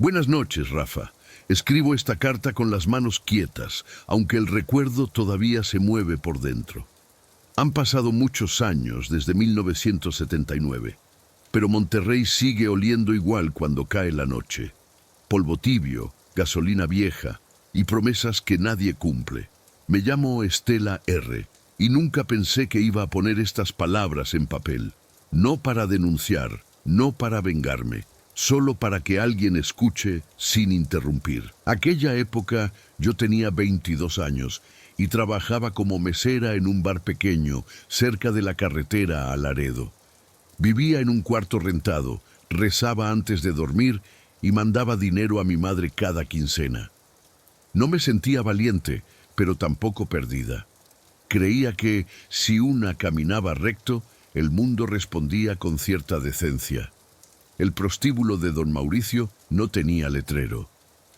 Buenas noches, Rafa. Escribo esta carta con las manos quietas, aunque el recuerdo todavía se mueve por dentro. Han pasado muchos años desde 1979, pero Monterrey sigue oliendo igual cuando cae la noche. Polvo tibio, gasolina vieja y promesas que nadie cumple. Me llamo Estela R. y nunca pensé que iba a poner estas palabras en papel. No para denunciar, no para vengarme, solo para que alguien escuche sin interrumpir. Aquella época yo tenía 22 años y trabajaba como mesera en un bar pequeño cerca de la carretera a Laredo. Vivía en un cuarto rentado, rezaba antes de dormir y mandaba dinero a mi madre cada quincena. No me sentía valiente, pero tampoco perdida. Creía que, si una caminaba recto, el mundo respondía con cierta decencia. El prostíbulo de don Mauricio no tenía letrero.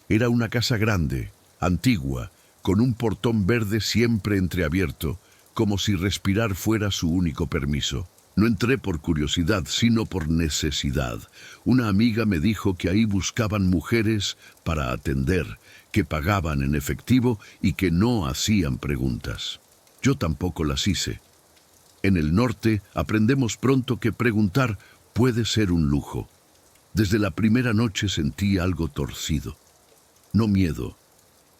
Era una casa grande, antigua, con un portón verde siempre entreabierto, como si respirar fuera su único permiso. No entré por curiosidad, sino por necesidad. Una amiga me dijo que ahí buscaban mujeres para atender, que pagaban en efectivo y que no hacían preguntas. Yo tampoco las hice. En el norte aprendemos pronto que preguntar puede ser un lujo. Desde la primera noche sentí algo torcido. No miedo,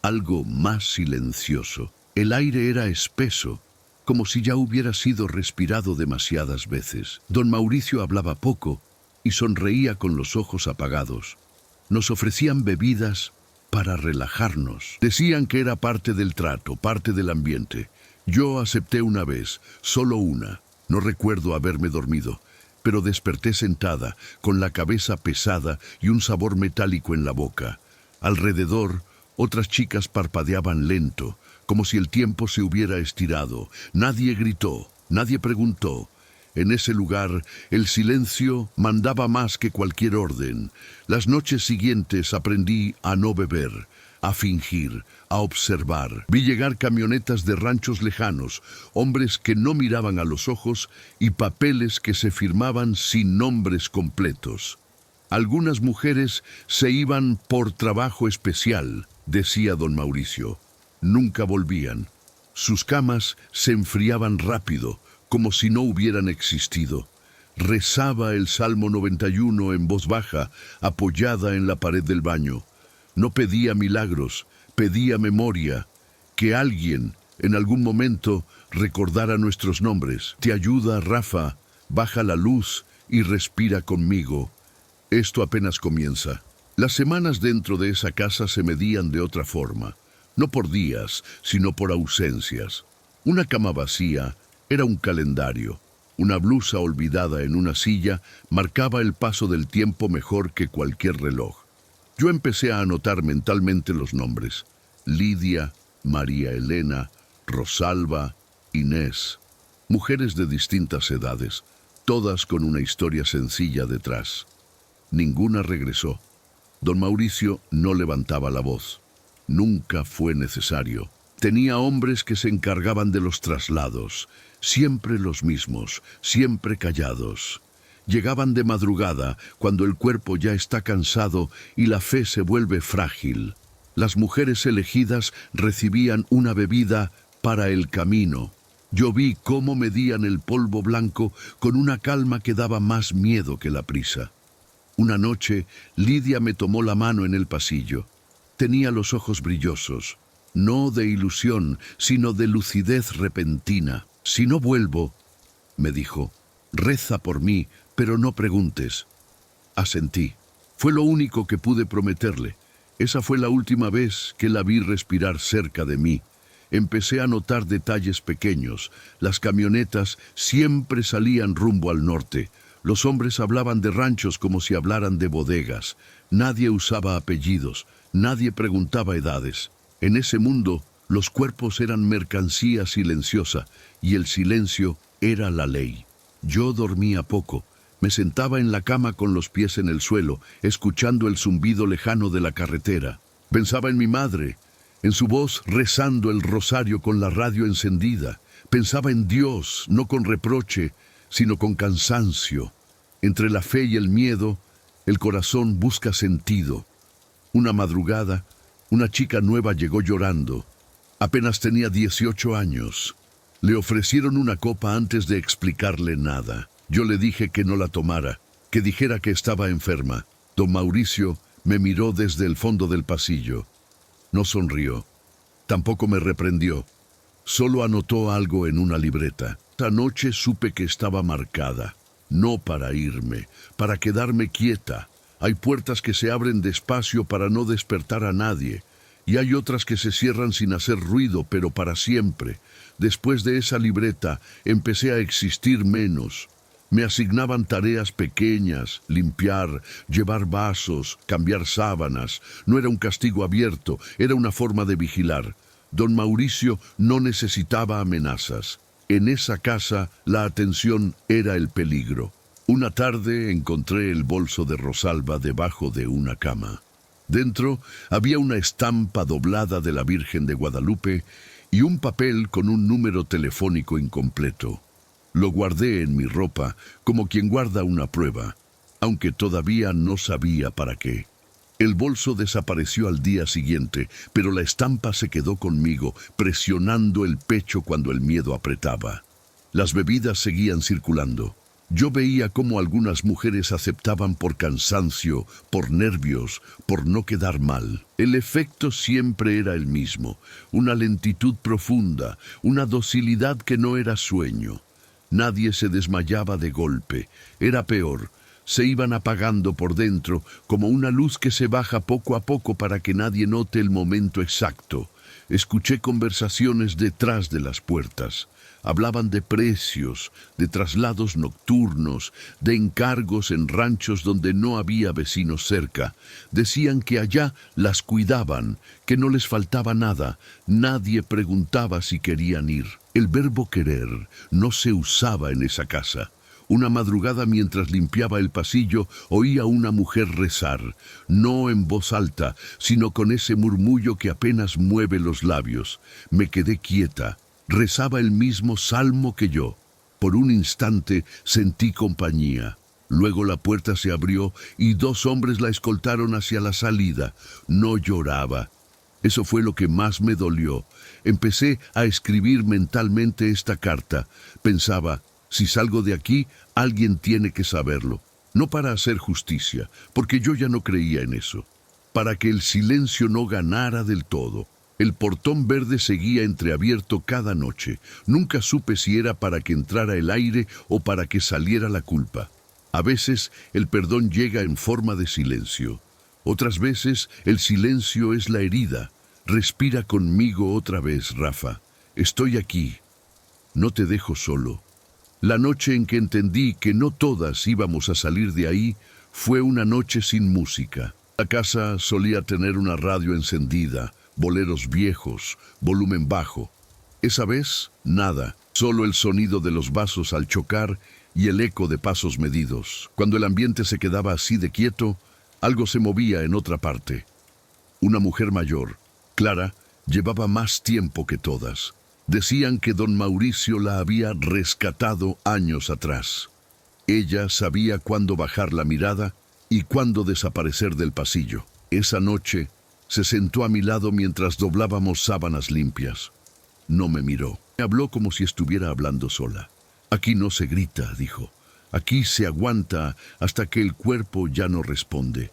algo más silencioso. El aire era espeso, como si ya hubiera sido respirado demasiadas veces. Don Mauricio hablaba poco y sonreía con los ojos apagados. Nos ofrecían bebidas para relajarnos. Decían que era parte del trato, parte del ambiente. Yo acepté una vez, solo una. No recuerdo haberme dormido, pero desperté sentada, con la cabeza pesada y un sabor metálico en la boca. Alrededor, otras chicas parpadeaban lento, como si el tiempo se hubiera estirado. Nadie gritó, nadie preguntó. En ese lugar, el silencio mandaba más que cualquier orden. Las noches siguientes aprendí a no beber, a fingir, a observar. Vi llegar camionetas de ranchos lejanos, hombres que no miraban a los ojos y papeles que se firmaban sin nombres completos. Algunas mujeres se iban por trabajo especial, decía don Mauricio. Nunca volvían. Sus camas se enfriaban rápido, como si no hubieran existido. Rezaba el Salmo 91 en voz baja, apoyada en la pared del baño. No pedía milagros, pedía memoria, que alguien, en algún momento, recordara nuestros nombres. Te ayuda, Rafa, baja la luz y respira conmigo. Esto apenas comienza. Las semanas dentro de esa casa se medían de otra forma, no por días, sino por ausencias. Una cama vacía era un calendario. Una blusa olvidada en una silla marcaba el paso del tiempo mejor que cualquier reloj. Yo empecé a anotar mentalmente los nombres: Lidia, María Elena, Rosalba, Inés. Mujeres de distintas edades, todas con una historia sencilla detrás. Ninguna regresó. Don Mauricio no levantaba la voz. Nunca fue necesario. Tenía hombres que se encargaban de los traslados, siempre los mismos, siempre callados. Llegaban de madrugada, cuando el cuerpo ya está cansado y la fe se vuelve frágil. Las mujeres elegidas recibían una bebida para el camino. Yo vi cómo medían el polvo blanco con una calma que daba más miedo que la prisa. Una noche, Lidia me tomó la mano en el pasillo. Tenía los ojos brillosos, no de ilusión, sino de lucidez repentina. Si no vuelvo, me dijo, reza por mí, pero no preguntes. Asentí. Fue lo único que pude prometerle. Esa fue la última vez que la vi respirar cerca de mí. Empecé a notar detalles pequeños. Las camionetas siempre salían rumbo al norte. Los hombres hablaban de ranchos como si hablaran de bodegas. Nadie usaba apellidos. Nadie preguntaba edades. En ese mundo, los cuerpos eran mercancía silenciosa y el silencio era la ley. Yo dormía poco. Me sentaba en la cama con los pies en el suelo, escuchando el zumbido lejano de la carretera. Pensaba en mi madre, en su voz rezando el rosario con la radio encendida. Pensaba en Dios, no con reproche, sino con cansancio. Entre la fe y el miedo, el corazón busca sentido. Una madrugada, una chica nueva llegó llorando. Apenas tenía 18 años. Le ofrecieron una copa antes de explicarle nada. Yo le dije que no la tomara, que dijera que estaba enferma. Don Mauricio me miró desde el fondo del pasillo. No sonrió. Tampoco me reprendió. Solo anotó algo en una libreta. Esa noche supe que estaba marcada. No para irme, para quedarme quieta. Hay puertas que se abren despacio para no despertar a nadie. Y hay otras que se cierran sin hacer ruido, pero para siempre. Después de esa libreta, empecé a existir menos. Me asignaban tareas pequeñas, limpiar, llevar vasos, cambiar sábanas. No era un castigo abierto, era una forma de vigilar. Don Mauricio no necesitaba amenazas. En esa casa, la atención era el peligro. Una tarde encontré el bolso de Rosalba debajo de una cama. Dentro había una estampa doblada de la Virgen de Guadalupe y un papel con un número telefónico incompleto. Lo guardé en mi ropa como quien guarda una prueba, aunque todavía no sabía para qué. El bolso desapareció al día siguiente, pero la estampa se quedó conmigo, presionando el pecho cuando el miedo apretaba. Las bebidas seguían circulando. Yo veía cómo algunas mujeres aceptaban por cansancio, por nervios, por no quedar mal. El efecto siempre era el mismo, una lentitud profunda, una docilidad que no era sueño. Nadie se desmayaba de golpe, era peor. Se iban apagando por dentro como una luz que se baja poco a poco para que nadie note el momento exacto. Escuché conversaciones detrás de las puertas. Hablaban de precios, de traslados nocturnos, de encargos en ranchos donde no había vecinos cerca. Decían que allá las cuidaban, que no les faltaba nada. Nadie preguntaba si querían ir. El verbo querer no se usaba en esa casa. Una madrugada mientras limpiaba el pasillo, oía a una mujer rezar, no en voz alta, sino con ese murmullo que apenas mueve los labios. Me quedé quieta. Rezaba el mismo salmo que yo. Por un instante sentí compañía. Luego la puerta se abrió y 2 hombres la escoltaron hacia la salida. No lloraba. Eso fue lo que más me dolió. Empecé a escribir mentalmente esta carta. Pensaba, si salgo de aquí, alguien tiene que saberlo. No para hacer justicia, porque yo ya no creía en eso. Para que el silencio no ganara del todo. El portón verde seguía entreabierto cada noche. Nunca supe si era para que entrara el aire o para que saliera la culpa. A veces el perdón llega en forma de silencio. Otras veces el silencio es la herida. Respira conmigo otra vez, Rafa. Estoy aquí. No te dejo solo. La noche en que entendí que no todas íbamos a salir de ahí fue una noche sin música. La casa solía tener una radio encendida, boleros viejos, volumen bajo. Esa vez, nada, solo el sonido de los vasos al chocar y el eco de pasos medidos. Cuando el ambiente se quedaba así de quieto, algo se movía en otra parte. Una mujer mayor, Clara, llevaba más tiempo que todas. Decían que don Mauricio la había rescatado años atrás. Ella sabía cuándo bajar la mirada y cuándo desaparecer del pasillo. Esa noche se sentó a mi lado mientras doblábamos sábanas limpias. No me miró. Me habló como si estuviera hablando sola. Aquí no se grita, dijo. Aquí se aguanta hasta que el cuerpo ya no responde.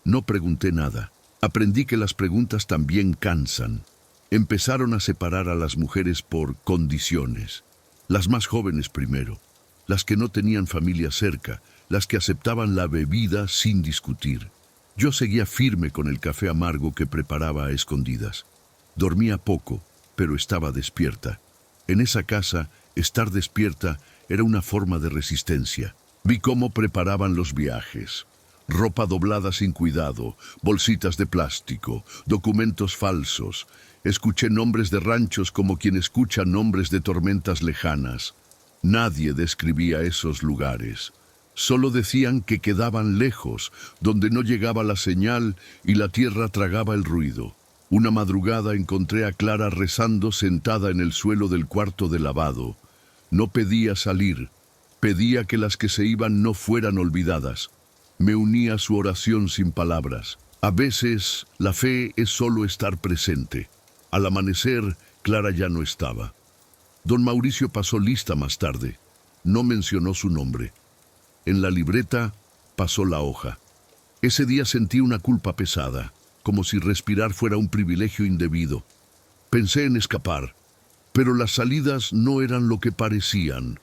No pregunté nada. Aprendí que las preguntas también cansan. Empezaron a separar a las mujeres por condiciones. Las más jóvenes primero, las que no tenían familia cerca, las que aceptaban la bebida sin discutir. Yo seguía firme con el café amargo que preparaba a escondidas. Dormía poco, pero estaba despierta. En esa casa, estar despierta era una forma de resistencia. Vi cómo preparaban los viajes. Ropa doblada sin cuidado, bolsitas de plástico, documentos falsos. Escuché nombres de ranchos como quien escucha nombres de tormentas lejanas. Nadie describía esos lugares. Solo decían que quedaban lejos, donde no llegaba la señal y la tierra tragaba el ruido. Una madrugada encontré a Clara rezando sentada en el suelo del cuarto de lavado. No pedía salir, pedía que las que se iban no fueran olvidadas. Me uní a su oración sin palabras. A veces la fe es solo estar presente. Al amanecer, Clara ya no estaba. Don Mauricio pasó lista más tarde. No mencionó su nombre. En la libreta pasó la hoja. Ese día sentí una culpa pesada, como si respirar fuera un privilegio indebido. Pensé en escapar, pero las salidas no eran lo que parecían.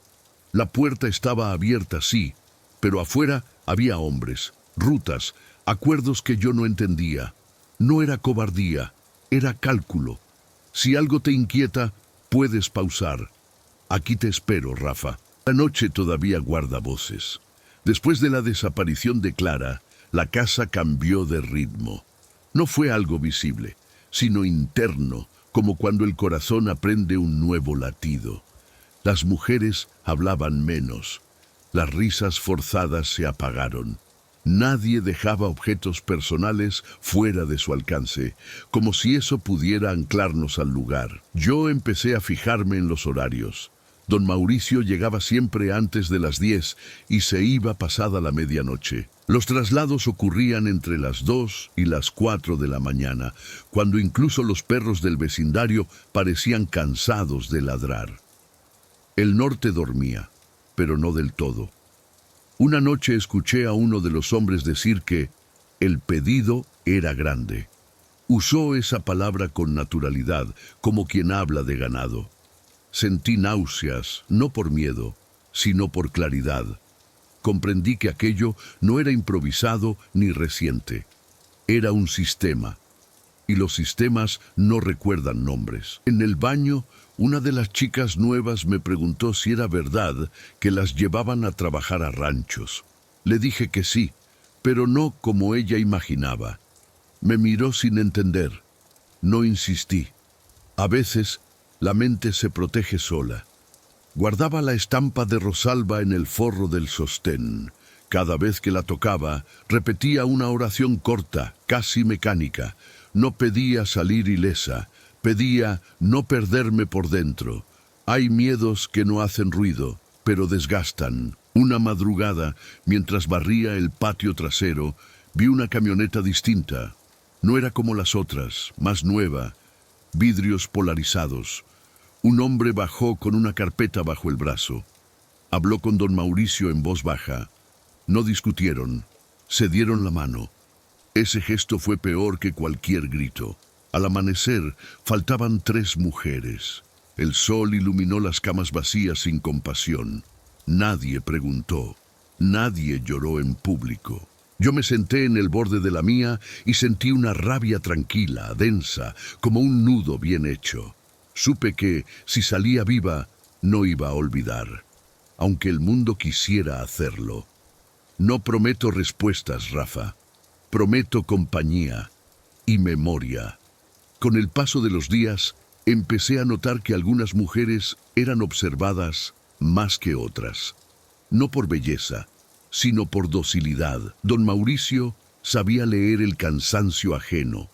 La puerta estaba abierta, sí, pero afuera había hombres, rutas, acuerdos que yo no entendía. No era cobardía, era cálculo. Si algo te inquieta, puedes pausar. Aquí te espero, Rafa. La noche todavía guarda voces. Después de la desaparición de Clara, la casa cambió de ritmo. No fue algo visible, sino interno, como cuando el corazón aprende un nuevo latido. Las mujeres hablaban menos. Las risas forzadas se apagaron. Nadie dejaba objetos personales fuera de su alcance, como si eso pudiera anclarnos al lugar. Yo empecé a fijarme en los horarios. Don Mauricio llegaba siempre antes de las 10 y se iba pasada la medianoche. Los traslados ocurrían entre las 2 y las 4 de la mañana, cuando incluso los perros del vecindario parecían cansados de ladrar. El norte dormía, pero no del todo. Una noche escuché a uno de los hombres decir que el pedido era grande. Usó esa palabra con naturalidad, como quien habla de ganado. Sentí náuseas, no por miedo, sino por claridad. Comprendí que aquello no era improvisado ni reciente. Era un sistema. Y los sistemas no recuerdan nombres. En el baño, una de las chicas nuevas me preguntó si era verdad que las llevaban a trabajar a ranchos. Le dije que sí, pero no como ella imaginaba. Me miró sin entender. No insistí. A veces, la mente se protege sola. Guardaba la estampa de Rosalba en el forro del sostén. Cada vez que la tocaba, repetía una oración corta, casi mecánica. No pedía salir ilesa, pedía no perderme por dentro. Hay miedos que no hacen ruido, pero desgastan. Una madrugada, mientras barría el patio trasero, vi una camioneta distinta. No era como las otras, más nueva, vidrios polarizados. Un hombre bajó con una carpeta bajo el brazo. Habló con don Mauricio en voz baja. No discutieron, se dieron la mano. Ese gesto fue peor que cualquier grito. Al amanecer, faltaban 3 mujeres. El sol iluminó las camas vacías sin compasión. Nadie preguntó, nadie lloró en público. Yo me senté en el borde de la mía y sentí una rabia tranquila, densa, como un nudo bien hecho. Supe que, si salía viva, no iba a olvidar, aunque el mundo quisiera hacerlo. No prometo respuestas, Rafa. Prometo compañía y memoria. Con el paso de los días, empecé a notar que algunas mujeres eran observadas más que otras. No por belleza, sino por docilidad. Don Mauricio sabía leer el cansancio ajeno.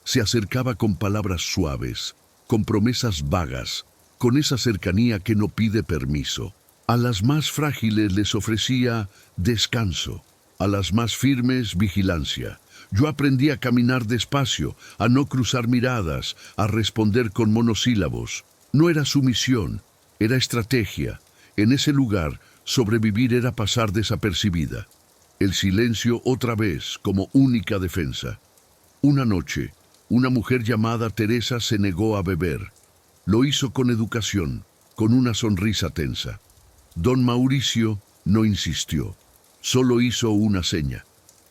Se acercaba con palabras suaves, con promesas vagas, con esa cercanía que no pide permiso. A las más frágiles les ofrecía descanso, a las más firmes vigilancia. Yo aprendí a caminar despacio, a no cruzar miradas, a responder con monosílabos. No era sumisión, era estrategia. En ese lugar, sobrevivir era pasar desapercibida. El silencio otra vez como única defensa. Una noche, una mujer llamada Teresa se negó a beber. Lo hizo con educación, con una sonrisa tensa. Don Mauricio no insistió, solo hizo una seña.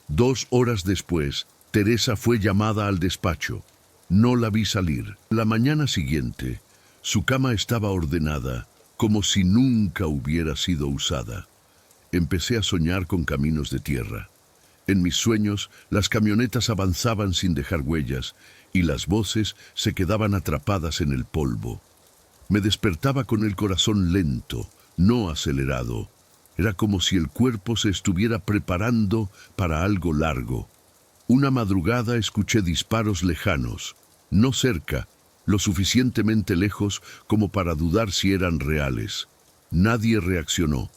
2 horas después, Teresa fue llamada al despacho. No la vi salir. La mañana siguiente, su cama estaba ordenada, como si nunca hubiera sido usada. Empecé a soñar con caminos de tierra. En mis sueños, las camionetas avanzaban sin dejar huellas y las voces se quedaban atrapadas en el polvo. Me despertaba con el corazón lento, no acelerado. Era como si el cuerpo se estuviera preparando para algo largo. Una madrugada escuché disparos lejanos, no cerca, lo suficientemente lejos como para dudar si eran reales. Nadie reaccionó,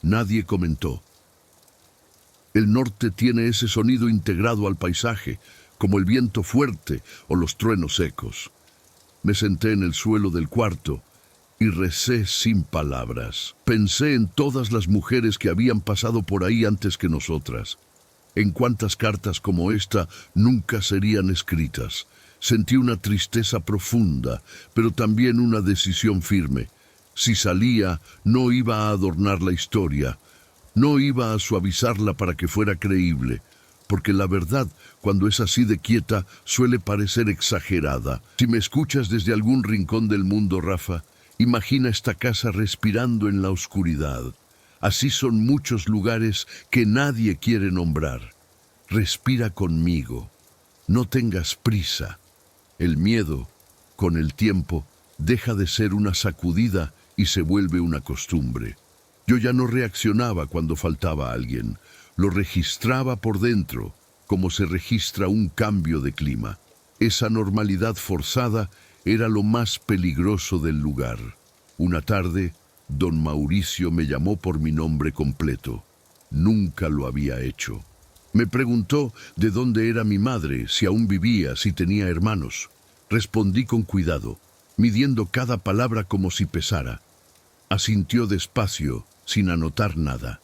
nadie comentó. El norte tiene ese sonido integrado al paisaje, como el viento fuerte o los truenos secos. Me senté en el suelo del cuarto y recé sin palabras. Pensé en todas las mujeres que habían pasado por ahí antes que nosotras. En cuántas cartas como esta nunca serían escritas. Sentí una tristeza profunda, pero también una decisión firme. Si salía, no iba a adornar la historia, no iba a suavizarla para que fuera creíble, porque la verdad, cuando es así de quieta, suele parecer exagerada. Si me escuchas desde algún rincón del mundo, Rafa, imagina esta casa respirando en la oscuridad. Así son muchos lugares que nadie quiere nombrar. Respira conmigo. No tengas prisa. El miedo, con el tiempo, deja de ser una sacudida y se vuelve una costumbre. Yo ya no reaccionaba cuando faltaba alguien. Lo registraba por dentro, como se registra un cambio de clima. Esa normalidad forzada era lo más peligroso del lugar. Una tarde, don Mauricio me llamó por mi nombre completo. Nunca lo había hecho. Me preguntó de dónde era mi madre, si aún vivía, si tenía hermanos. Respondí con cuidado, midiendo cada palabra como si pesara. Asintió despacio, sin anotar nada.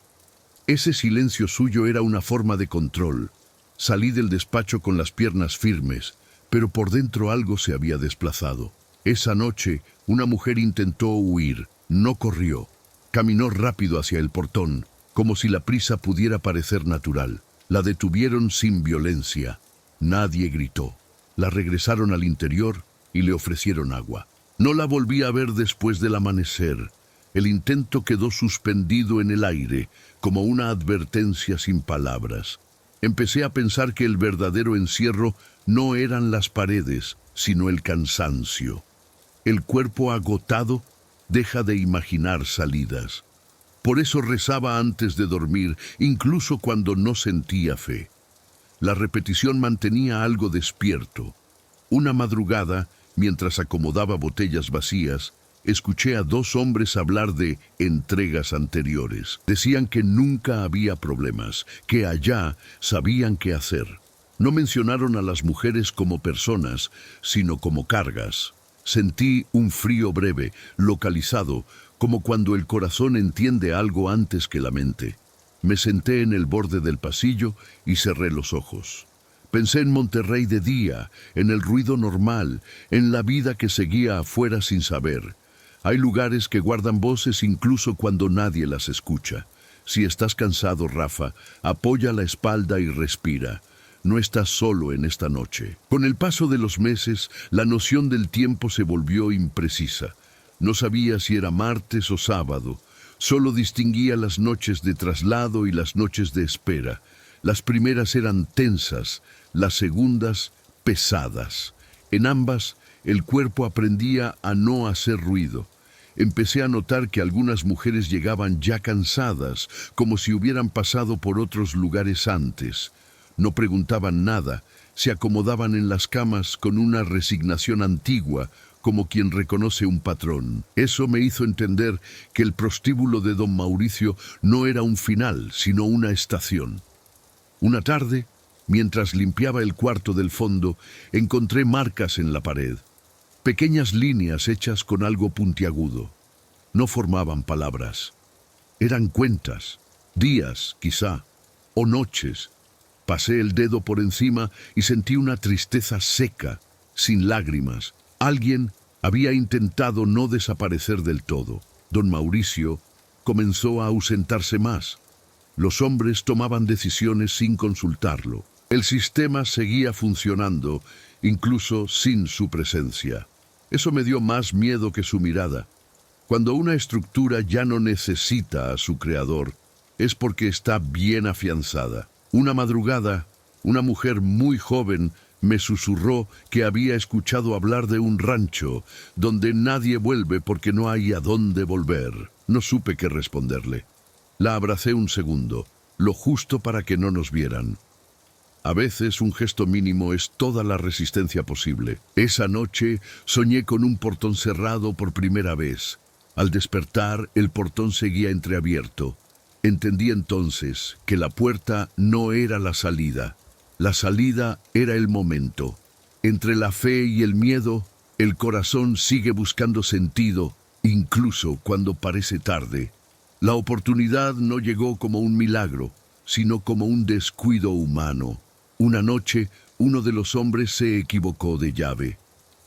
Ese silencio suyo era una forma de control. Salí del despacho con las piernas firmes, pero por dentro algo se había desplazado. Esa noche, una mujer intentó huir, no corrió. Caminó rápido hacia el portón, como si la prisa pudiera parecer natural. La detuvieron sin violencia. Nadie gritó. La regresaron al interior y le ofrecieron agua. No la volví a ver después del amanecer. El intento quedó suspendido en el aire, como una advertencia sin palabras. Empecé a pensar que el verdadero encierro no eran las paredes, sino el cansancio. El cuerpo agotado deja de imaginar salidas. Por eso rezaba antes de dormir, incluso cuando no sentía fe. La repetición mantenía algo despierto. Una madrugada, mientras acomodaba botellas vacías, escuché a dos hombres hablar de entregas anteriores. Decían que nunca había problemas, que allá sabían qué hacer. No mencionaron a las mujeres como personas, sino como cargas. Sentí un frío breve, localizado, como cuando el corazón entiende algo antes que la mente. Me senté en el borde del pasillo y cerré los ojos. Pensé en Monterrey de día, en el ruido normal, en la vida que seguía afuera sin saber. Hay lugares que guardan voces incluso cuando nadie las escucha. Si estás cansado, Rafa, apoya la espalda y respira. No estás solo en esta noche. Con el paso de los meses, la noción del tiempo se volvió imprecisa. No sabía si era martes o sábado. Solo distinguía las noches de traslado y las noches de espera. Las primeras eran tensas, las segundas pesadas. En ambas, el cuerpo aprendía a no hacer ruido. Empecé a notar que algunas mujeres llegaban ya cansadas, como si hubieran pasado por otros lugares antes. No preguntaban nada, se acomodaban en las camas con una resignación antigua, como quien reconoce un patrón. Eso me hizo entender que el prostíbulo de don Mauricio no era un final, sino una estación. Una tarde, mientras limpiaba el cuarto del fondo, encontré marcas en la pared. Pequeñas líneas hechas con algo puntiagudo. No formaban palabras. Eran cuentas, días, quizá, o noches. Pasé el dedo por encima y sentí una tristeza seca, sin lágrimas. Alguien había intentado no desaparecer del todo. Don Mauricio comenzó a ausentarse más. Los hombres tomaban decisiones sin consultarlo. El sistema seguía funcionando, incluso sin su presencia. Eso me dio más miedo que su mirada. Cuando una estructura ya no necesita a su creador, es porque está bien afianzada. Una madrugada, una mujer muy joven me susurró que había escuchado hablar de un rancho donde nadie vuelve porque no hay a dónde volver. No supe qué responderle. La abracé un segundo, lo justo para que no nos vieran. A veces un gesto mínimo es toda la resistencia posible. Esa noche soñé con un portón cerrado por primera vez. Al despertar, el portón seguía entreabierto. Entendí entonces que la puerta no era la salida era el momento. Entre la fe y el miedo, el corazón sigue buscando sentido, incluso cuando parece tarde. La oportunidad no llegó como un milagro, sino como un descuido humano. Una noche, uno de los hombres se equivocó de llave.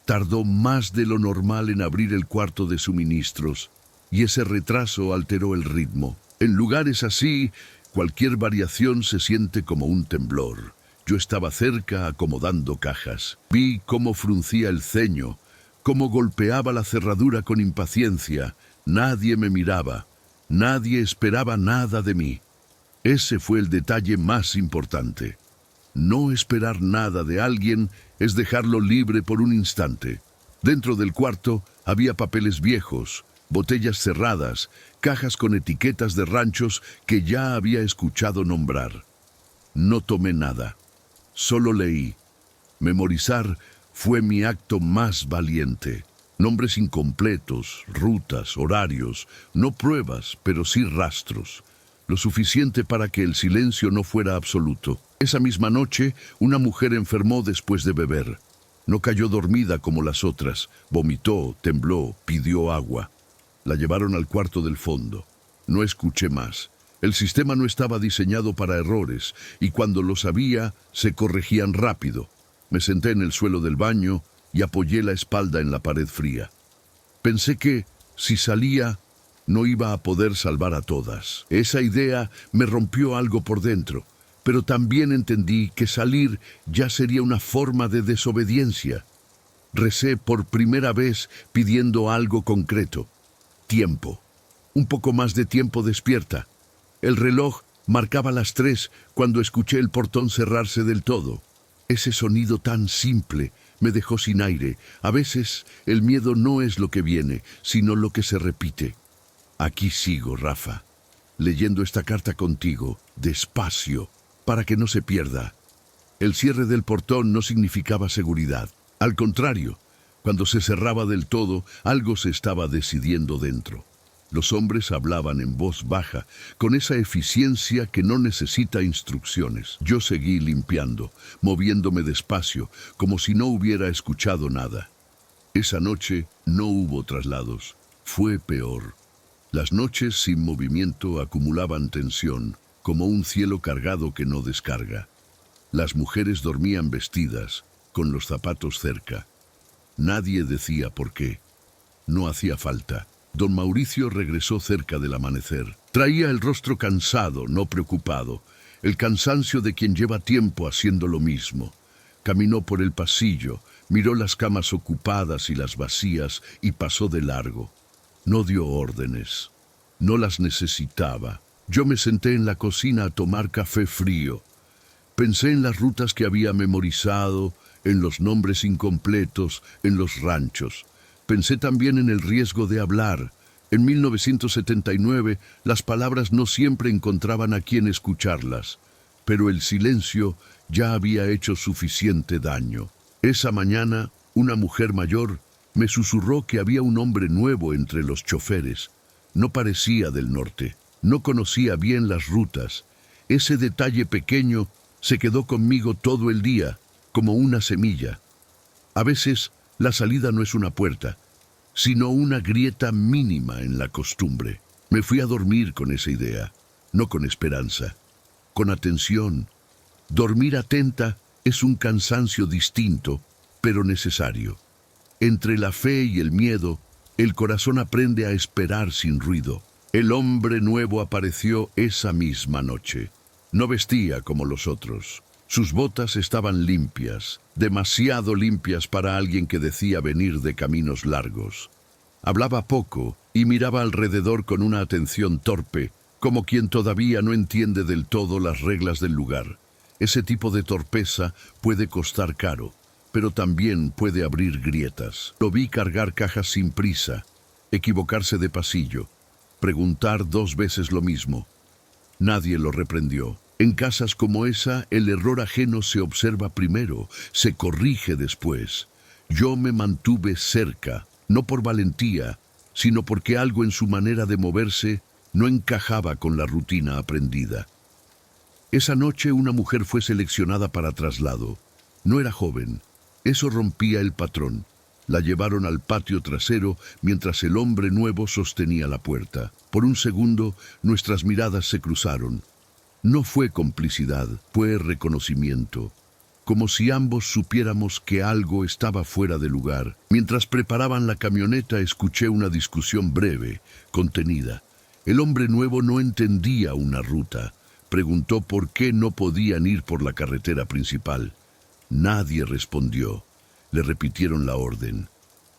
Tardó más de lo normal en abrir el cuarto de suministros, y ese retraso alteró el ritmo. En lugares así, cualquier variación se siente como un temblor. Yo estaba cerca acomodando cajas. Vi cómo fruncía el ceño, cómo golpeaba la cerradura con impaciencia. Nadie me miraba, nadie esperaba nada de mí. Ese fue el detalle más importante. No esperar nada de alguien es dejarlo libre por un instante. Dentro del cuarto había papeles viejos, botellas cerradas, cajas con etiquetas de ranchos que ya había escuchado nombrar. No tomé nada, solo leí. Memorizar fue mi acto más valiente. Nombres incompletos, rutas, horarios, no pruebas, pero sí rastros. Lo suficiente para que el silencio no fuera absoluto. Esa misma noche, una mujer enfermó después de beber. No cayó dormida como las otras. Vomitó, tembló, pidió agua. La llevaron al cuarto del fondo. No escuché más. El sistema no estaba diseñado para errores, y cuando los había, se corregían rápido. Me senté en el suelo del baño y apoyé la espalda en la pared fría. Pensé que, si salía, no iba a poder salvar a todas. Esa idea me rompió algo por dentro, pero también entendí que salir ya sería una forma de desobediencia. Recé por primera vez pidiendo algo concreto. Tiempo. Un poco más de tiempo despierta. El reloj marcaba las 3 cuando escuché el portón cerrarse del todo. Ese sonido tan simple me dejó sin aire. A veces el miedo no es lo que viene, sino lo que se repite. Aquí sigo, Rafa, leyendo esta carta contigo, despacio, para que no se pierda. El cierre del portón no significaba seguridad. Al contrario, cuando se cerraba del todo, algo se estaba decidiendo dentro. Los hombres hablaban en voz baja, con esa eficiencia que no necesita instrucciones. Yo seguí limpiando, moviéndome despacio, como si no hubiera escuchado nada. Esa noche no hubo traslados. Fue peor. Las noches sin movimiento acumulaban tensión, como un cielo cargado que no descarga. Las mujeres dormían vestidas, con los zapatos cerca. Nadie decía por qué. No hacía falta. Don Mauricio regresó cerca del amanecer. Traía el rostro cansado, no preocupado, el cansancio de quien lleva tiempo haciendo lo mismo. Caminó por el pasillo, miró las camas ocupadas y las vacías y pasó de largo. No dio órdenes. No las necesitaba. Yo me senté en la cocina a tomar café frío. Pensé en las rutas que había memorizado, en los nombres incompletos, en los ranchos. Pensé también en el riesgo de hablar. En 1979, las palabras no siempre encontraban a quien escucharlas, pero el silencio ya había hecho suficiente daño. Esa mañana, una mujer mayor me susurró que había un hombre nuevo entre los choferes. No parecía del norte, no conocía bien las rutas. Ese detalle pequeño se quedó conmigo todo el día, como una semilla. A veces, la salida no es una puerta, sino una grieta mínima en la costumbre. Me fui a dormir con esa idea, no con esperanza, con atención. Dormir atenta es un cansancio distinto, pero necesario. Entre la fe y el miedo, el corazón aprende a esperar sin ruido. El hombre nuevo apareció esa misma noche. No vestía como los otros. Sus botas estaban limpias, demasiado limpias para alguien que decía venir de caminos largos. Hablaba poco y miraba alrededor con una atención torpe, como quien todavía no entiende del todo las reglas del lugar. Ese tipo de torpeza puede costar caro, pero también puede abrir grietas. Lo vi cargar cajas sin prisa, equivocarse de pasillo, preguntar 2 veces lo mismo. Nadie lo reprendió. En casas como esa, el error ajeno se observa primero, se corrige después. Yo me mantuve cerca, no por valentía, sino porque algo en su manera de moverse No encajaba con la rutina aprendida. Esa noche una mujer fue seleccionada para traslado. No era joven. Eso rompía el patrón. La llevaron al patio trasero mientras el hombre nuevo sostenía la puerta. Por un segundo, nuestras miradas se cruzaron. No fue complicidad, fue reconocimiento. Como si ambos supiéramos que algo estaba fuera de lugar. Mientras preparaban la camioneta, escuché una discusión breve, contenida. El hombre nuevo no entendía una ruta. Preguntó por qué no podían ir por la carretera principal. Nadie respondió. Le repitieron la orden.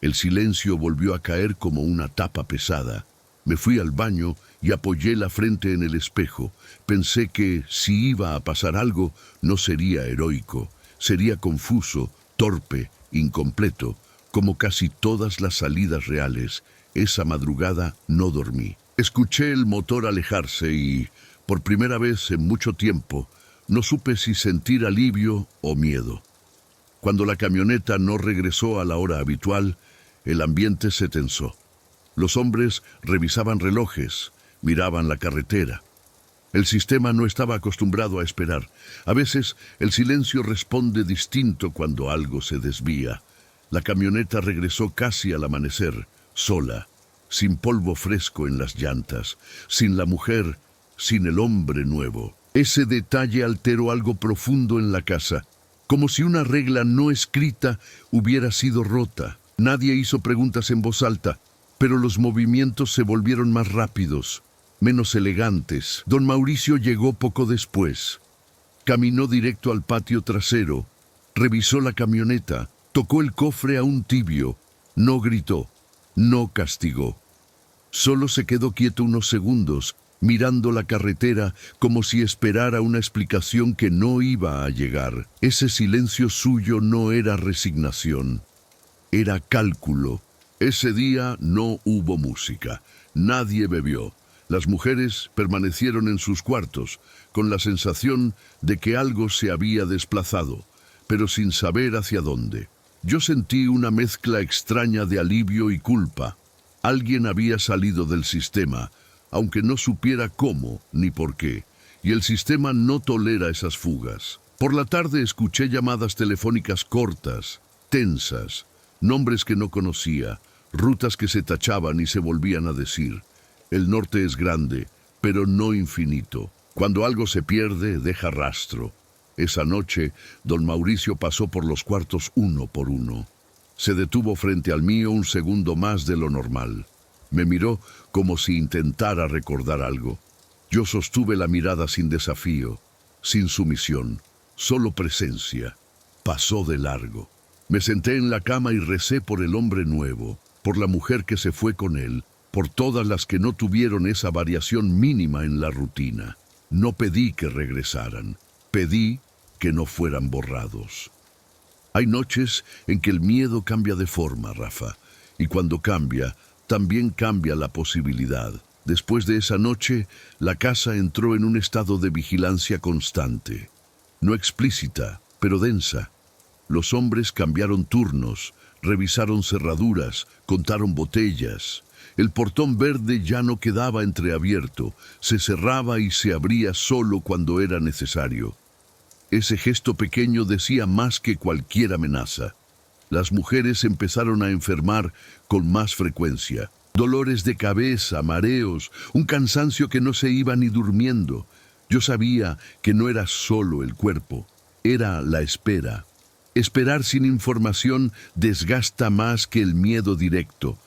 El silencio volvió a caer como una tapa pesada. Me fui al baño y apoyé la frente en el espejo. Pensé que, si iba a pasar algo, no sería heroico. Sería confuso, torpe, incompleto. Como casi todas las salidas reales, esa madrugada no dormí. Escuché el motor alejarse y, por primera vez en mucho tiempo, no supe si sentir alivio o miedo. Cuando la camioneta no regresó a la hora habitual, el ambiente se tensó. Los hombres revisaban relojes, miraban la carretera. El sistema no estaba acostumbrado a esperar. A veces el silencio responde distinto cuando algo se desvía. La camioneta regresó casi al amanecer, sola, sin polvo fresco en las llantas, sin la mujer, sin el hombre nuevo. Ese detalle alteró algo profundo en la casa, como si una regla no escrita hubiera sido rota. Nadie hizo preguntas en voz alta, pero los movimientos se volvieron más rápidos, menos elegantes. Don Mauricio llegó poco después. Caminó directo al patio trasero, revisó la camioneta, tocó el cofre aún tibio, no gritó, no castigó. Solo se quedó quieto unos segundos, mirando la carretera como si esperara una explicación que no iba a llegar. Ese silencio suyo no era resignación, era cálculo. Ese día no hubo música, nadie bebió. Las mujeres permanecieron en sus cuartos, con la sensación de que algo se había desplazado, pero sin saber hacia dónde. Yo sentí una mezcla extraña de alivio y culpa. Alguien había salido del sistema, aunque no supiera cómo ni por qué, y el sistema no tolera esas fugas. Por la tarde escuché llamadas telefónicas cortas, tensas, nombres que no conocía, rutas que se tachaban y se volvían a decir. El norte es grande, pero no infinito. Cuando algo se pierde, deja rastro. Esa noche, don Mauricio pasó por los cuartos uno por uno. Se detuvo frente al mío un segundo más de lo normal. Me miró como si intentara recordar algo. Yo sostuve la mirada sin desafío, sin sumisión, solo presencia. Pasó de largo. Me senté en la cama y recé por el hombre nuevo, por la mujer que se fue con él, por todas las que no tuvieron esa variación mínima en la rutina. No pedí que regresaran, pedí que no fueran borrados. Hay noches en que el miedo cambia de forma, Rafa, y cuando cambia, también cambia la posibilidad. Después de esa noche, la casa entró en un estado de vigilancia constante, no explícita, pero densa. Los hombres cambiaron turnos, revisaron cerraduras, contaron botellas. El portón verde ya no quedaba entreabierto, se cerraba y se abría solo cuando era necesario. Ese gesto pequeño decía más que cualquier amenaza. Las mujeres empezaron a enfermar con más frecuencia. Dolores de cabeza, mareos, un cansancio que no se iba ni durmiendo. Yo sabía que no era solo el cuerpo, era la espera. Esperar sin información desgasta más que el miedo directo.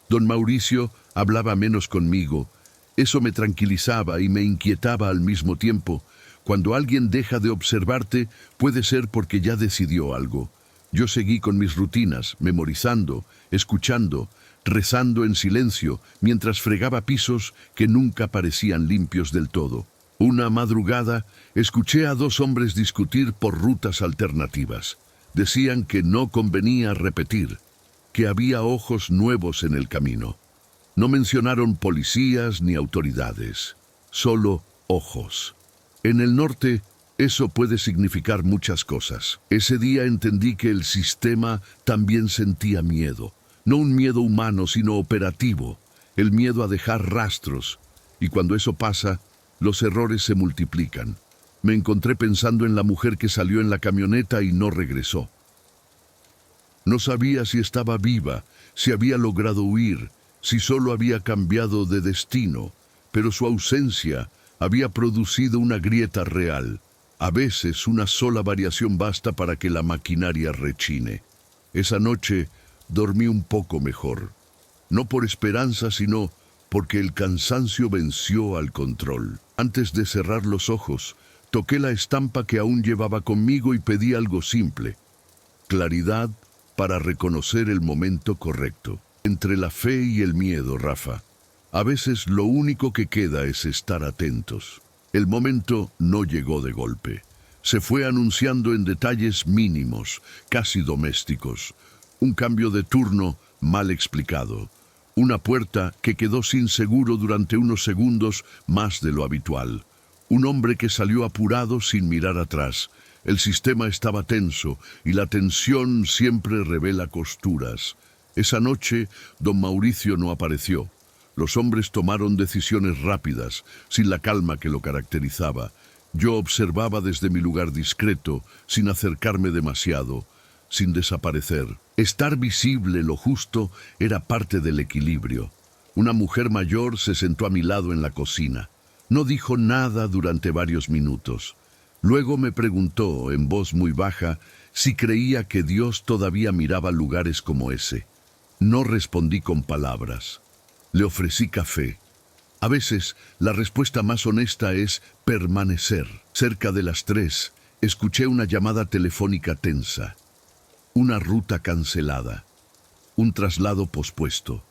Don Mauricio hablaba menos conmigo. Eso me tranquilizaba y me inquietaba al mismo tiempo. Cuando alguien deja de observarte, puede ser porque ya decidió algo. Yo seguí con mis rutinas, memorizando, escuchando, rezando en silencio, mientras fregaba pisos que nunca parecían limpios del todo. Una madrugada, escuché a dos hombres discutir por rutas alternativas. Decían que no convenía repetir, que había ojos nuevos en el camino. No mencionaron policías ni autoridades, solo ojos. En el norte, eso puede significar muchas cosas. Ese día entendí que el sistema también sentía miedo. No un miedo humano, sino operativo. El miedo a dejar rastros. Y cuando eso pasa, los errores se multiplican. Me encontré pensando en la mujer que salió en la camioneta y no regresó. No sabía si estaba viva, si había logrado huir, si solo había cambiado de destino, pero su ausencia había producido una grieta real. A veces una sola variación basta para que la maquinaria rechine. Esa noche dormí un poco mejor. No por esperanza, sino porque el cansancio venció al control. Antes de cerrar los ojos, toqué la estampa que aún llevaba conmigo y pedí algo simple: claridad para reconocer el momento correcto. Entre la fe y el miedo, Rafa, a veces lo único que queda es estar atentos. El momento no llegó de golpe. Se fue anunciando en detalles mínimos, casi domésticos. Un cambio de turno mal explicado. Una puerta que quedó sin seguro durante unos segundos más de lo habitual. Un hombre que salió apurado sin mirar atrás. El sistema estaba tenso y la tensión siempre revela costuras. Esa noche, don Mauricio no apareció. Los hombres tomaron decisiones rápidas, sin la calma que lo caracterizaba. Yo observaba desde mi lugar discreto, sin acercarme demasiado, sin desaparecer. Estar visible lo justo era parte del equilibrio. Una mujer mayor se sentó a mi lado en la cocina. No dijo nada durante varios minutos. Luego me preguntó, en voz muy baja, si creía que Dios todavía miraba lugares como ese. No respondí con palabras. Le ofrecí café. A veces, la respuesta más honesta es permanecer. Cerca de las 3, escuché una llamada telefónica tensa. Una ruta cancelada. Un traslado pospuesto.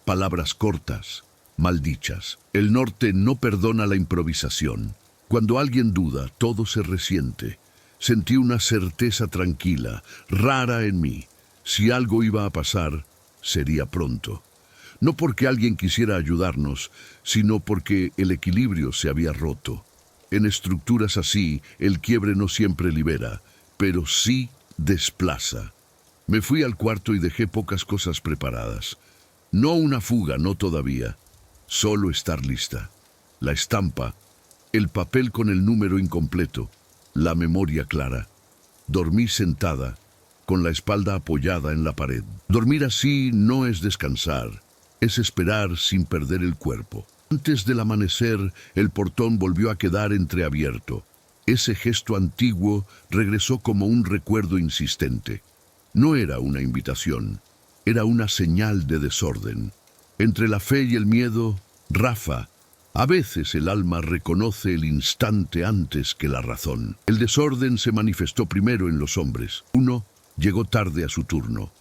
Palabras cortas, maldichas. El norte no perdona la improvisación. Cuando alguien duda, todo se resiente. Sentí una certeza tranquila, rara en mí. Si algo iba a pasar, sería pronto. No porque alguien quisiera ayudarnos, sino porque el equilibrio se había roto. En estructuras así, el quiebre no siempre libera, pero sí desplaza. Me fui al cuarto y dejé pocas cosas preparadas. No una fuga, no todavía. Solo estar lista. La estampa, el papel con el número incompleto, la memoria clara. Dormí sentada, con la espalda apoyada en la pared. Dormir así no es descansar, es esperar sin perder el cuerpo. Antes del amanecer, el portón volvió a quedar entreabierto. Ese gesto antiguo regresó como un recuerdo insistente. No era una invitación, era una señal de desorden. Entre la fe y el miedo, Rafa, a veces el alma reconoce el instante antes que la razón. El desorden se manifestó primero en los hombres. Uno llegó tarde a su turno.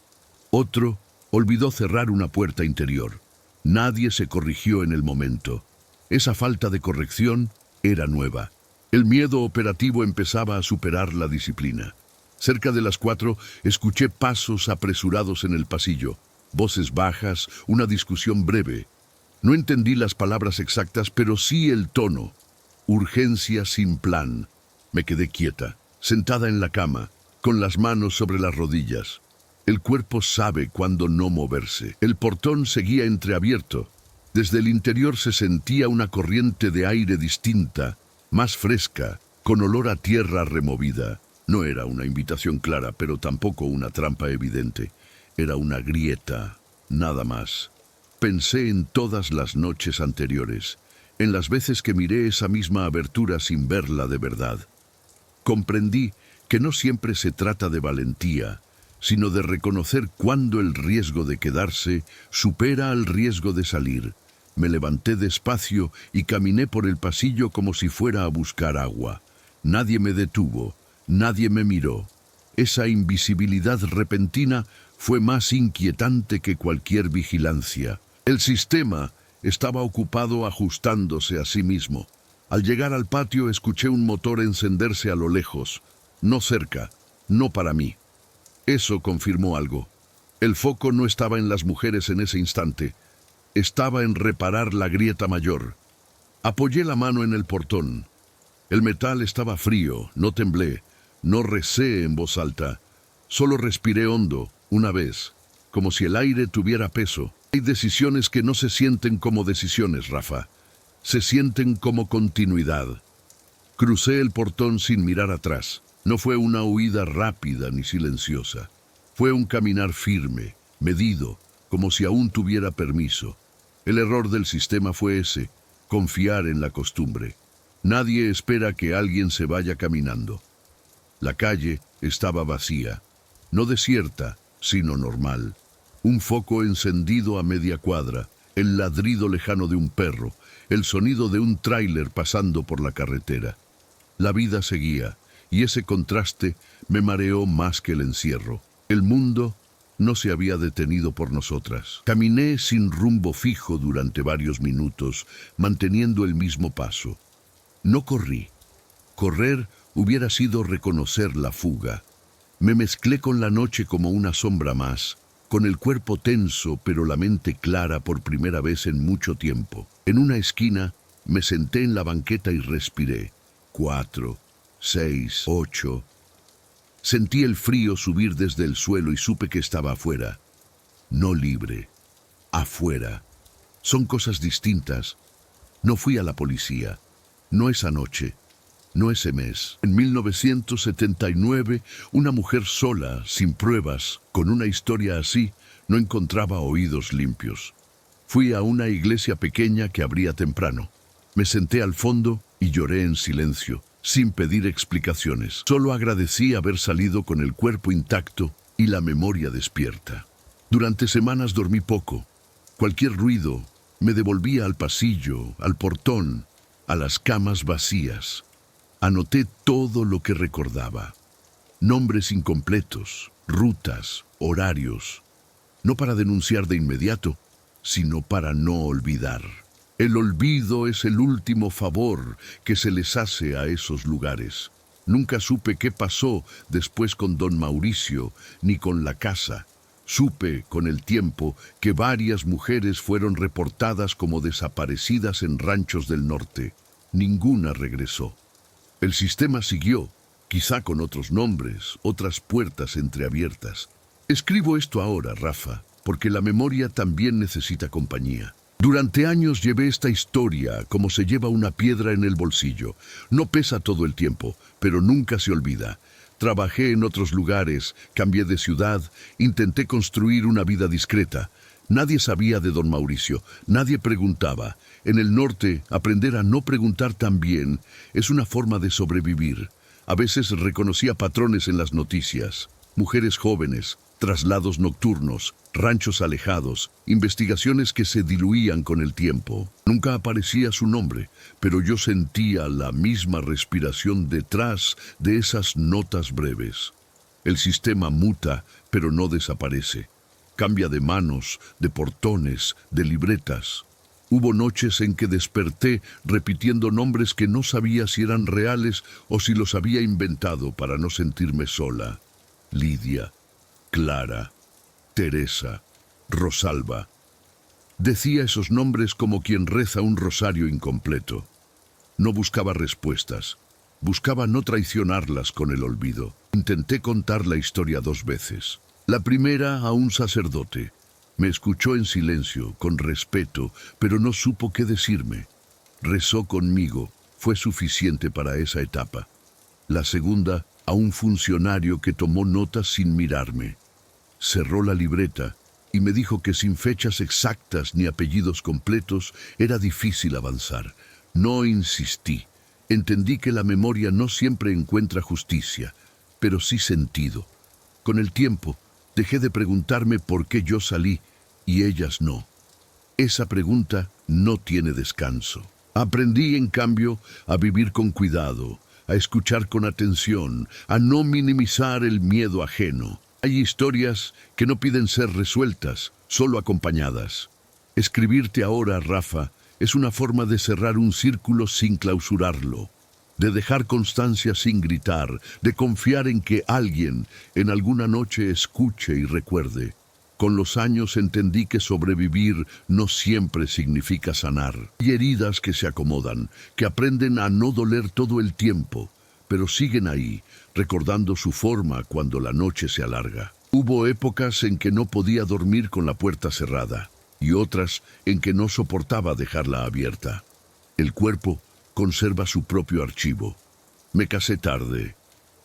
Otro olvidó cerrar una puerta interior. Nadie se corrigió en el momento. Esa falta de corrección era nueva. El miedo operativo empezaba a superar la disciplina. Cerca de las 4 escuché pasos apresurados en el pasillo, voces bajas, una discusión breve. No entendí las palabras exactas, pero sí el tono. Urgencia sin plan. Me quedé quieta, sentada en la cama, con las manos sobre las rodillas. El cuerpo sabe cuándo no moverse. El portón seguía entreabierto. Desde el interior se sentía una corriente de aire distinta, más fresca, con olor a tierra removida. No era una invitación clara, pero tampoco una trampa evidente. Era una grieta, nada más. Pensé en todas las noches anteriores, en las veces que miré esa misma abertura sin verla de verdad. Comprendí que no siempre se trata de valentía, sino de reconocer cuándo el riesgo de quedarse supera al riesgo de salir. Me levanté despacio y caminé por el pasillo como si fuera a buscar agua. Nadie me detuvo, nadie me miró. Esa invisibilidad repentina fue más inquietante que cualquier vigilancia. El sistema estaba ocupado ajustándose a sí mismo. Al llegar al patio escuché un motor encenderse a lo lejos, no cerca, no para mí. Eso confirmó algo. El foco no estaba en las mujeres en ese instante, estaba en reparar la grieta mayor. Apoyé la mano en el portón. El metal estaba frío, no temblé, no recé en voz alta, solo respiré hondo, una vez, como si el aire tuviera peso. Hay decisiones que no se sienten como decisiones, Rafa. Se sienten como continuidad. Crucé el portón sin mirar atrás. No fue una huida rápida ni silenciosa. Fue un caminar firme, medido, como si aún tuviera permiso. El error del sistema fue ese, confiar en la costumbre. Nadie espera que alguien se vaya caminando. La calle estaba vacía, no desierta, sino normal. Un foco encendido a media cuadra, el ladrido lejano de un perro, el sonido de un tráiler pasando por la carretera. La vida seguía, y ese contraste me mareó más que el encierro. El mundo no se había detenido por nosotras. Caminé sin rumbo fijo durante varios minutos, manteniendo el mismo paso. No corrí. Correr hubiera sido reconocer la fuga. Me mezclé con la noche como una sombra más, con el cuerpo tenso pero la mente clara por primera vez en mucho tiempo. En una esquina me senté en la banqueta y respiré. 4, 6, 8. Sentí el frío subir desde el suelo y supe que estaba afuera. No libre. Afuera. Son cosas distintas. No fui a la policía. No esa noche. No ese mes. En 1979, una mujer sola, sin pruebas, con una historia así, no encontraba oídos limpios. Fui a una iglesia pequeña que abría temprano. Me senté al fondo y lloré en silencio, sin pedir explicaciones. Solo agradecí haber salido con el cuerpo intacto y la memoria despierta. Durante semanas dormí poco. Cualquier ruido me devolvía al pasillo, al portón, a las camas vacías. Anoté todo lo que recordaba. Nombres incompletos, rutas, horarios. No para denunciar de inmediato, sino para no olvidar. El olvido es el último favor que se les hace a esos lugares. Nunca supe qué pasó después con don Mauricio, ni con la casa. Supe, con el tiempo, que varias mujeres fueron reportadas como desaparecidas en ranchos del norte. Ninguna regresó. El sistema siguió, quizá con otros nombres, otras puertas entreabiertas. Escribo esto ahora, Rafa, porque la memoria también necesita compañía. Durante años llevé esta historia como se lleva una piedra en el bolsillo. No pesa todo el tiempo, pero nunca se olvida. Trabajé en otros lugares, cambié de ciudad, intenté construir una vida discreta. Nadie sabía de don Mauricio, nadie preguntaba. En el norte, aprender a no preguntar también es una forma de sobrevivir. A veces reconocía patrones en las noticias. Mujeres jóvenes, traslados nocturnos, ranchos alejados, investigaciones que se diluían con el tiempo. Nunca aparecía su nombre, pero yo sentía la misma respiración detrás de esas notas breves. El sistema muta, pero no desaparece. Cambia de manos, de portones, de libretas. Hubo noches en que desperté repitiendo nombres que no sabía si eran reales o si los había inventado para no sentirme sola. Lidia, Clara, Teresa, Rosalba. Decía esos nombres como quien reza un rosario incompleto. No buscaba respuestas. Buscaba no traicionarlas con el olvido. Intenté contar la historia 2 veces. La primera a un sacerdote. Me escuchó en silencio, con respeto, pero no supo qué decirme. Rezó conmigo. Fue suficiente para esa etapa. La segunda a un funcionario que tomó notas sin mirarme. Cerró la libreta y me dijo que sin fechas exactas ni apellidos completos era difícil avanzar. No insistí. Entendí que la memoria no siempre encuentra justicia, pero sí sentido. Con el tiempo, dejé de preguntarme por qué yo salí y ellas no. Esa pregunta no tiene descanso. Aprendí, en cambio, a vivir con cuidado, a escuchar con atención, a no minimizar el miedo ajeno. Hay historias que no piden ser resueltas, solo acompañadas. Escribirte ahora, Rafa, es una forma de cerrar un círculo sin clausurarlo, de dejar constancia sin gritar, de confiar en que alguien en alguna noche escuche y recuerde. Con los años entendí que sobrevivir no siempre significa sanar. Hay heridas que se acomodan, que aprenden a no doler todo el tiempo, pero siguen ahí, recordando su forma cuando la noche se alarga. Hubo épocas en que no podía dormir con la puerta cerrada, y otras en que no soportaba dejarla abierta. El cuerpo conserva su propio archivo. Me casé tarde.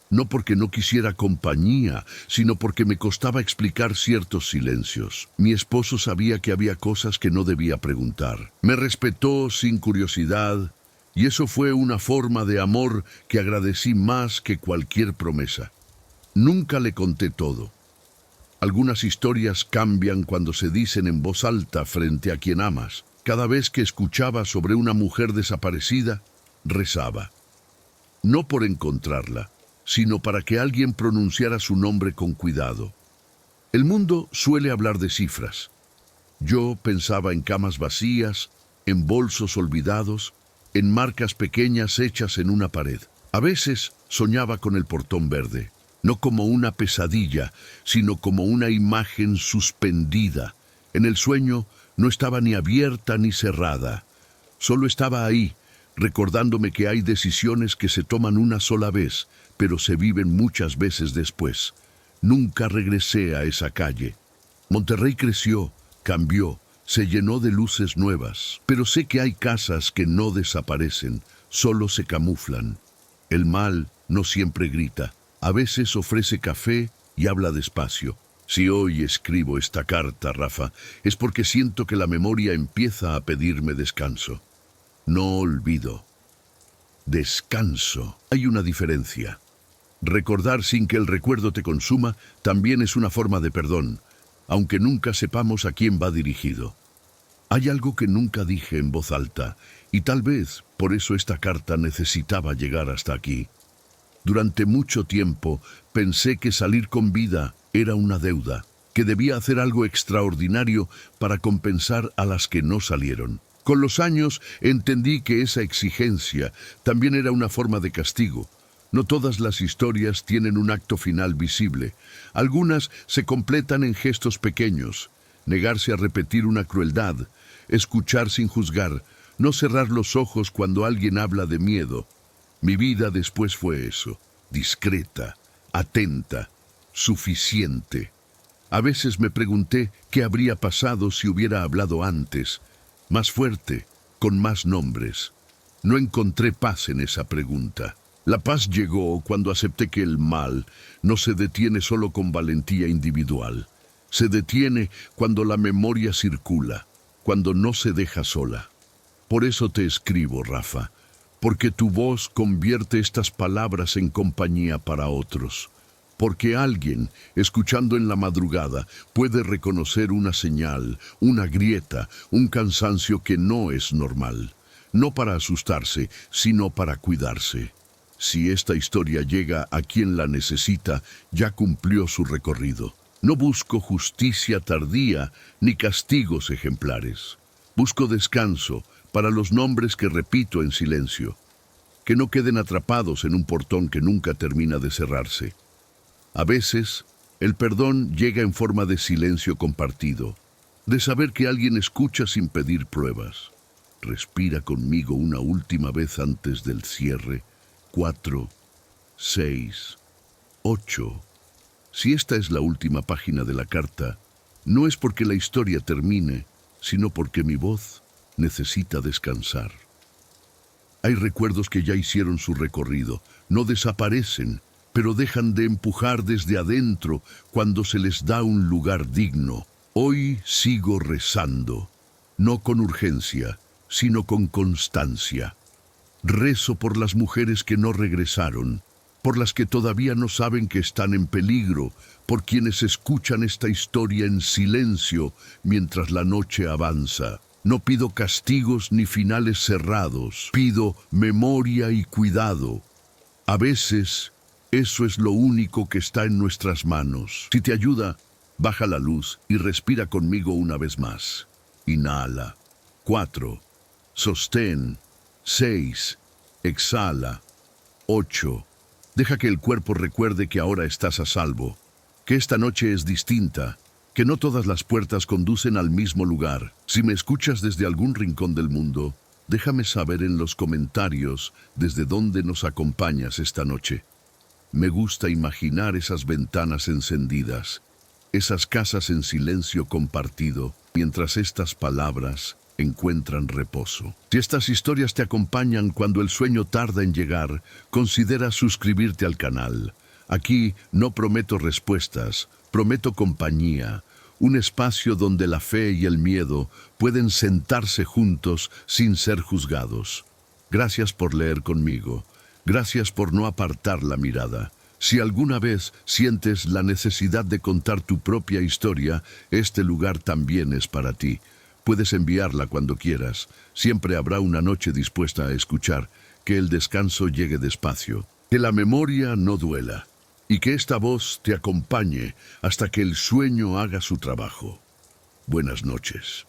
No porque no quisiera compañía, sino porque me costaba explicar ciertos silencios. Mi esposo sabía que había cosas que no debía preguntar. Me respetó sin curiosidad, y eso fue una forma de amor que agradecí más que cualquier promesa. Nunca le conté todo. Algunas historias cambian cuando se dicen en voz alta frente a quien amas. Cada vez que escuchaba sobre una mujer desaparecida, rezaba. No por encontrarla, sino para que alguien pronunciara su nombre con cuidado. El mundo suele hablar de cifras. Yo pensaba en camas vacías, en bolsos olvidados, en marcas pequeñas hechas en una pared. A veces soñaba con el portón verde, no como una pesadilla, sino como una imagen suspendida. En el sueño no estaba ni abierta ni cerrada, solo estaba ahí, recordándome que hay decisiones que se toman una sola vez, pero se viven muchas veces después. Nunca regresé a esa calle. Monterrey creció, cambió, se llenó de luces nuevas, pero sé que hay casas que no desaparecen, solo se camuflan. El mal no siempre grita, a veces ofrece café y habla despacio. Si hoy escribo esta carta, Rafa, es porque siento que la memoria empieza a pedirme descanso. No olvido. Descanso. Hay una diferencia. Recordar sin que el recuerdo te consuma también es una forma de perdón, aunque nunca sepamos a quién va dirigido. Hay algo que nunca dije en voz alta, y tal vez por eso esta carta necesitaba llegar hasta aquí. Durante mucho tiempo pensé que salir con vida era una deuda, que debía hacer algo extraordinario para compensar a las que no salieron. Con los años entendí que esa exigencia también era una forma de castigo. No todas las historias tienen un acto final visible. Algunas se completan en gestos pequeños. Negarse a repetir una crueldad, escuchar sin juzgar, no cerrar los ojos cuando alguien habla de miedo. Mi vida después fue eso, discreta, atenta, suficiente. A veces me pregunté qué habría pasado si hubiera hablado antes, más fuerte, con más nombres. No encontré paz en esa pregunta. La paz llegó cuando acepté que el mal no se detiene solo con valentía individual. Se detiene cuando la memoria circula, cuando no se deja sola. Por eso te escribo, Rafa, porque tu voz convierte estas palabras en compañía para otros. Porque alguien, escuchando en la madrugada, puede reconocer una señal, una grieta, un cansancio que no es normal. No para asustarse, sino para cuidarse. Si esta historia llega a quien la necesita, ya cumplió su recorrido. No busco justicia tardía ni castigos ejemplares. Busco descanso para los nombres que repito en silencio. Que no queden atrapados en un portón que nunca termina de cerrarse. A veces, el perdón llega en forma de silencio compartido, de saber que alguien escucha sin pedir pruebas. Respira conmigo una última vez antes del cierre. 4, 6, 8. Si esta es la última página de la carta, no es porque la historia termine, sino porque mi voz necesita descansar. Hay recuerdos que ya hicieron su recorrido, no desaparecen, pero dejan de empujar desde adentro cuando se les da un lugar digno. Hoy sigo rezando, no con urgencia, sino con constancia. Rezo por las mujeres que no regresaron, por las que todavía no saben que están en peligro, por quienes escuchan esta historia en silencio mientras la noche avanza. No pido castigos ni finales cerrados, pido memoria y cuidado. A veces, eso es lo único que está en nuestras manos. Si te ayuda, baja la luz y respira conmigo una vez más. Inhala. 4. Sostén. 6. Exhala. 8. Deja que el cuerpo recuerde que ahora estás a salvo, que esta noche es distinta, que no todas las puertas conducen al mismo lugar. Si me escuchas desde algún rincón del mundo, déjame saber en los comentarios desde dónde nos acompañas esta noche. Me gusta imaginar esas ventanas encendidas, esas casas en silencio compartido, mientras estas palabras encuentran reposo. Si estas historias te acompañan cuando el sueño tarda en llegar, considera suscribirte al canal. Aquí no prometo respuestas, prometo compañía, un espacio donde la fe y el miedo pueden sentarse juntos sin ser juzgados. Gracias por leer conmigo. Gracias por no apartar la mirada. Si alguna vez sientes la necesidad de contar tu propia historia, este lugar también es para ti. Puedes enviarla cuando quieras. Siempre habrá una noche dispuesta a escuchar. Que el descanso llegue despacio. Que la memoria no duela. Y que esta voz te acompañe hasta que el sueño haga su trabajo. Buenas noches.